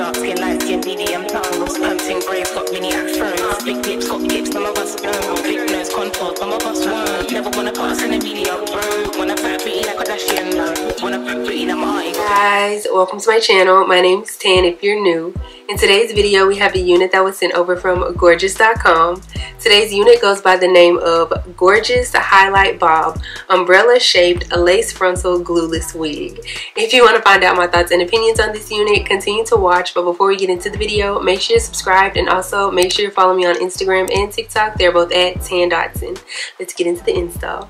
dark skin, light skin, medium tongue, sperm ting brave, got mini afros, big lips, got hips, some of us don't, big nose contour, some of us won't, never wanna pass in a video, bro, wanna fight pretty like a Kardashian, wanna fight pretty like my guys, welcome to my channel. My name is Tan if you're new. In today's video, we have a unit that was sent over from Gorgius.com. Today's unit goes by the name of Gorgius Highlight Bob Umbrella Shaped Lace Frontal Glueless Wig. If you want to find out my thoughts and opinions on this unit, continue to watch. But before we get into the video, make sure you're subscribed and also make sure you follow me on Instagram and TikTok. They're both at Tan.Dotson. Let's get into the install.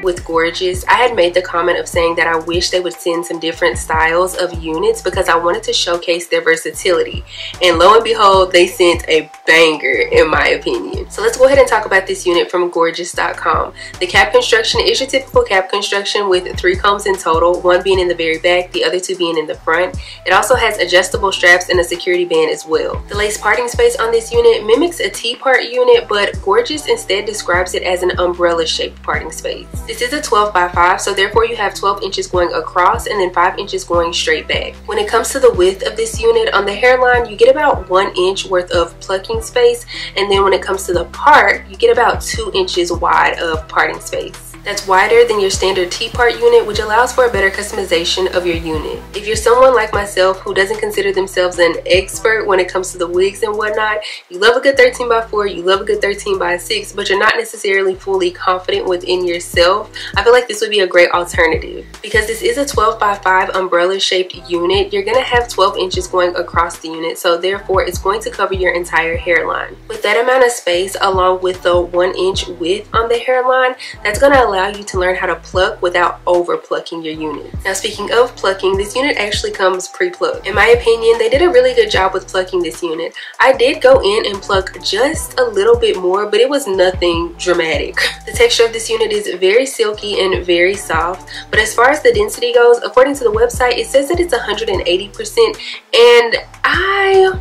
With Gorgius, I had made the comment of saying that I wish they would send some different styles of units because I wanted to showcase their versatility, and lo and behold, they sent a banger in my opinion. So let's go ahead and talk about this unit from Gorgius.com. The cap construction is your typical cap construction with 3 combs in total, 1 being in the very back, the other 2 being in the front. It also has adjustable straps and a security band as well. The lace parting space on this unit mimics a T-part unit, but Gorgius instead describes it as an umbrella shaped parting space. This is a 12 by 5, so therefore you have 12 inches going across and then 5 inches going straight back. When it comes to the width of this unit, on the hairline you get about 1 inch worth of plucking space, and then when it comes to the part, you get about 2 inches wide of parting space. That's wider than your standard T-part unit, which allows for a better customization of your unit. If you're someone like myself who doesn't consider themselves an expert when it comes to the wigs and whatnot, you love a good 13 by 4, you love a good 13 by 6, but you're not necessarily fully confident within yourself, I feel like this would be a great alternative. Because this is a 12 by 5 umbrella shaped unit, you're gonna have 12 inches going across the unit, so therefore it's going to cover your entire hairline. With that amount of space, along with the 1 inch width on the hairline, that's gonna allow allow you to learn how to pluck without over plucking your unit. Now speaking of plucking, this unit actually comes pre-plucked. In my opinion, they did a really good job with plucking this unit. I did go in and pluck just a little bit more, but it was nothing dramatic. The texture of this unit is very silky and very soft, but as far as the density goes, according to the website, it says that it's 180%, and I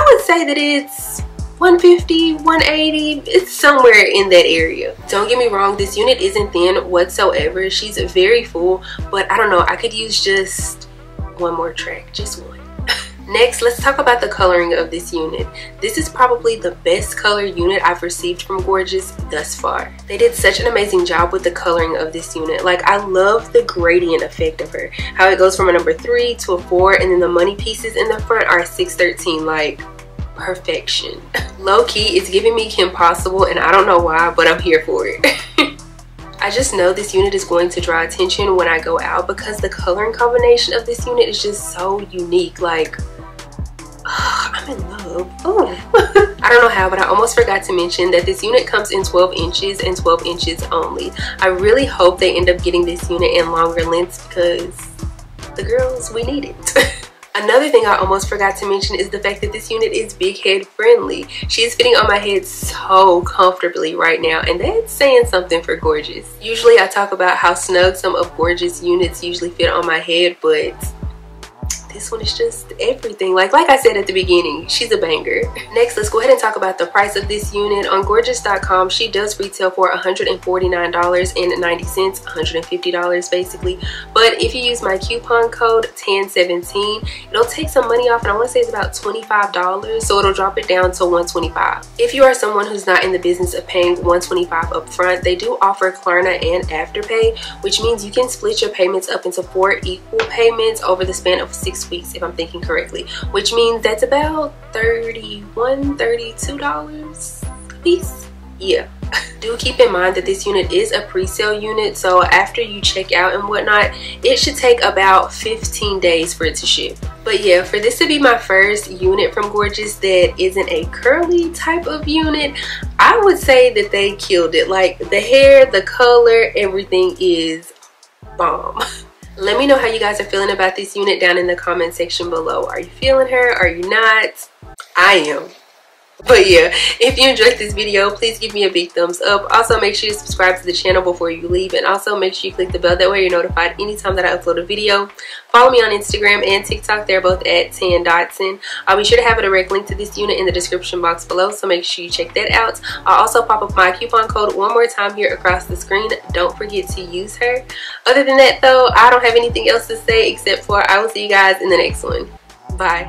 would say that it's 150, 180, it's somewhere in that area. Don't get me wrong, this unit isn't thin whatsoever. She's very full, but I don't know, I could use just one more track, just one. Next, let's talk about the coloring of this unit. This is probably the best color unit I've received from Gorgius thus far. They did such an amazing job with the coloring of this unit. Like, I love the gradient effect of her. How it goes from a number 3 to a 4, and then the money pieces in the front are a 613, like perfection. Low-key, it's giving me Kim Possible, and I don't know why, but I'm here for it. I just know this unit is going to draw attention when I go out because the coloring combination of this unit is just so unique. Like, I'm in love. Oh. I don't know how, but I almost forgot to mention that this unit comes in 12 inches and 12 inches only. I really hope they end up getting this unit in longer lengths because the girls, we need it. Another thing I almost forgot to mention is the fact that this unit is big head friendly. She is fitting on my head so comfortably right now, and that's saying something for Gorgius. Usually I talk about how snug some of Gorgius units usually fit on my head, but this one is just everything. Like I said at the beginning, she's a banger. Next, let's go ahead and talk about the price of this unit. On Gorgius.com, she does retail for $149.90, $150 basically. But if you use my coupon code 1017, it'll take some money off, and I want to say it's about $25, so it'll drop it down to $125. If you are someone who's not in the business of paying $125 up front, they do offer Klarna and Afterpay, which means you can split your payments up into 4 equal payments over the span of 6 weeks, if I'm thinking correctly, which means that's about $31, $32 a piece. Yeah. Do keep in mind that this unit is a pre-sale unit, so after you check out and whatnot, it should take about 15 days for it to ship. But yeah, for this to be my first unit from Gorgius that isn't a curly type of unit, I would say that they killed it. Like, the hair, the color, everything is bomb. Let me know how you guys are feeling about this unit down in the comment section below. Are you feeling her? Are you not? I am. But yeah, if you enjoyed this video, please give me a big thumbs up. Also, make sure you subscribe to the channel before you leave, and also make sure you click the bell. That way you're notified anytime that I upload a video. Follow me on Instagram and TikTok. They're both at TanDotson. I'll be sure to have a direct link to this unit in the description box below, so make sure you check that out. I'll also pop up my coupon code one more time here across the screen. Don't forget to use her. Other than that though, I don't have anything else to say except for I will see you guys in the next one. Bye.